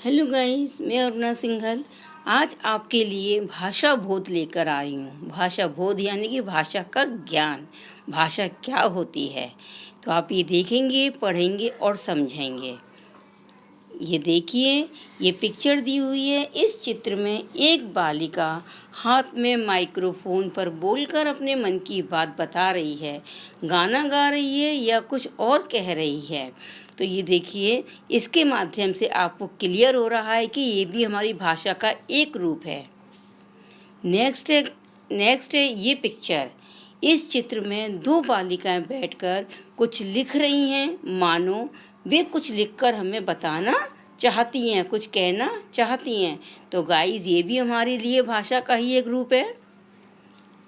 Hello guys, मैं अरुणा सिंघल आज आपके लिए भाषा बोध लेकर आ रही हूँ। भाषा बोध यानी कि भाषा का ज्ञान, भाषा क्या होती है। तो आप ये देखेंगे, पढ़ेंगे और समझेंगे। ये देखिए, ये पिक्चर दी हुई है। इस चित्र में एक बालिका हाथ में माइक्रोफोन पर बोलकर अपने मन की बात बता रही है, गाना गा रही है या कुछ और कह रही है। तो ये देखिए, इसके माध्यम से आपको क्लियर हो रहा है कि ये भी हमारी भाषा का एक रूप है। नेक्स्ट है ये पिक्चर। इस चित्र में दो बालिकाएं बैठकर कुछ लिख रही हैं, मानो वे कुछ लिखकर हमें बताना चाहती हैं, कुछ कहना चाहती हैं। तो गाइस, ये भी हमारे लिए भाषा का ही एक रूप है।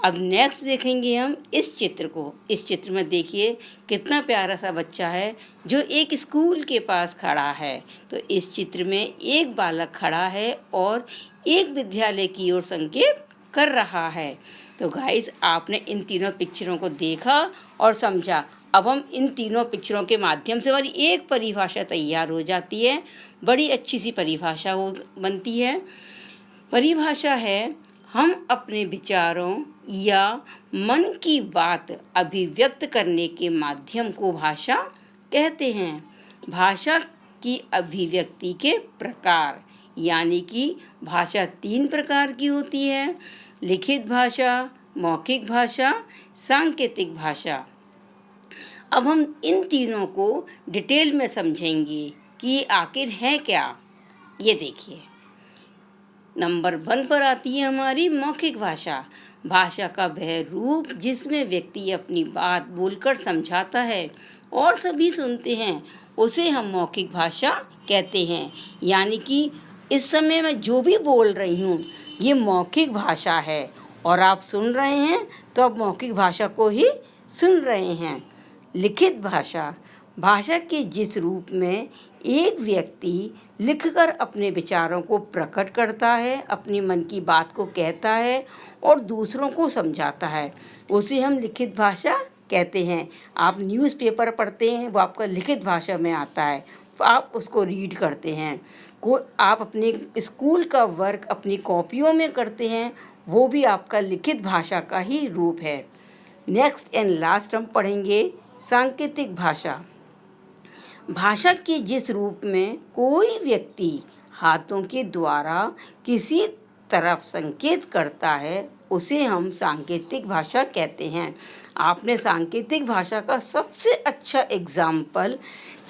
अब नेक्स्ट देखेंगे हम इस चित्र को। इस चित्र में देखिए कितना प्यारा सा बच्चा है जो एक स्कूल के पास खड़ा है। तो इस चित्र में एक बालक खड़ा है और एक विद्यालय की ओर संकेत कर रहा है। तो गाइस, आपने इन तीनों पिक्चरों को देखा और समझा। अब हम इन तीनों पिक्चरों के माध्यम से हमारी एक परिभाषा तैयार हो जाती है। बड़ी अच्छी सी परिभाषा वो बनती है। परिभाषा है, हम अपने विचारों या मन की बात अभिव्यक्त करने के माध्यम को भाषा कहते हैं। भाषा की अभिव्यक्ति के प्रकार, यानी कि भाषा 3 प्रकार की होती है: लिखित भाषा, मौखिक भाषा, सांकेतिक भाषा। अब हम इन तीनों को डिटेल में समझेंगे कि आखिर है क्या। ये देखिए, नंबर 1 पर आती है हमारी मौखिक भाषा। भाषा का वह रूप जिसमें व्यक्ति अपनी बात बोलकर समझाता है और सभी सुनते हैं, उसे हम मौखिक भाषा कहते हैं। यानी कि इस समय मैं जो भी बोल रही हूँ ये मौखिक भाषा है और आप सुन रहे हैं, तो आप मौखिक भाषा को ही सुन रहे हैं। लिखित भाषा, भाषा के जिस रूप में एक व्यक्ति लिखकर अपने विचारों को प्रकट करता है, अपनी मन की बात को कहता है और दूसरों को समझाता है, उसे हम लिखित भाषा कहते हैं। आप न्यूज़पेपर पढ़ते हैं, वो आपका लिखित भाषा में आता है, आप उसको रीड करते हैं। आप अपने स्कूल का वर्क अपनी कॉपियों में करते हैं, वो भी आपका लिखित भाषा का ही रूप है। नेक्स्ट एंड लास्ट हम पढ़ेंगे सांकेतिक भाषा। भाषा के जिस रूप में कोई व्यक्ति हाथों के द्वारा किसी तरफ संकेत करता है, उसे हम सांकेतिक भाषा कहते हैं। आपने सांकेतिक भाषा का सबसे अच्छा एग्जाम्पल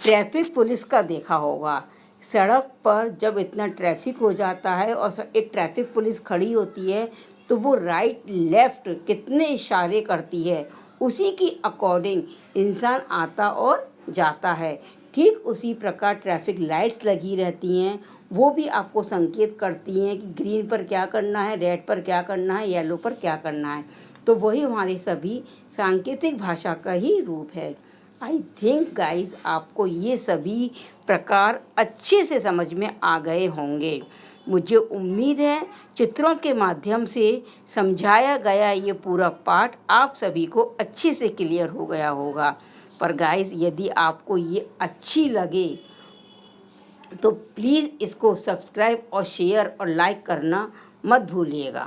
ट्रैफिक पुलिस का देखा होगा। सड़क पर जब इतना ट्रैफिक हो जाता है और एक ट्रैफिक पुलिस खड़ी होती है, तो वो राइट लेफ्ट कितने इशारे करती है, उसी की अकॉर्डिंग इंसान आता और जाता है। ठीक उसी प्रकार ट्रैफिक लाइट्स लगी रहती हैं, वो भी आपको संकेत करती हैं कि ग्रीन पर क्या करना है, रेड पर क्या करना है, येलो पर क्या करना है। तो वही हमारी सभी सांकेतिक भाषा का ही रूप है। आई थिंक गाइस, आपको ये सभी प्रकार अच्छे से समझ में आ गए होंगे। मुझे उम्मीद है चित्रों के माध्यम से समझाया गया ये पूरा पाठ आप सभी को अच्छे से क्लियर हो गया होगा। पर गाइस, यदि आपको ये अच्छी लगे तो प्लीज़ इसको सब्सक्राइब और शेयर और लाइक करना मत भूलिएगा।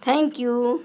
Thank you.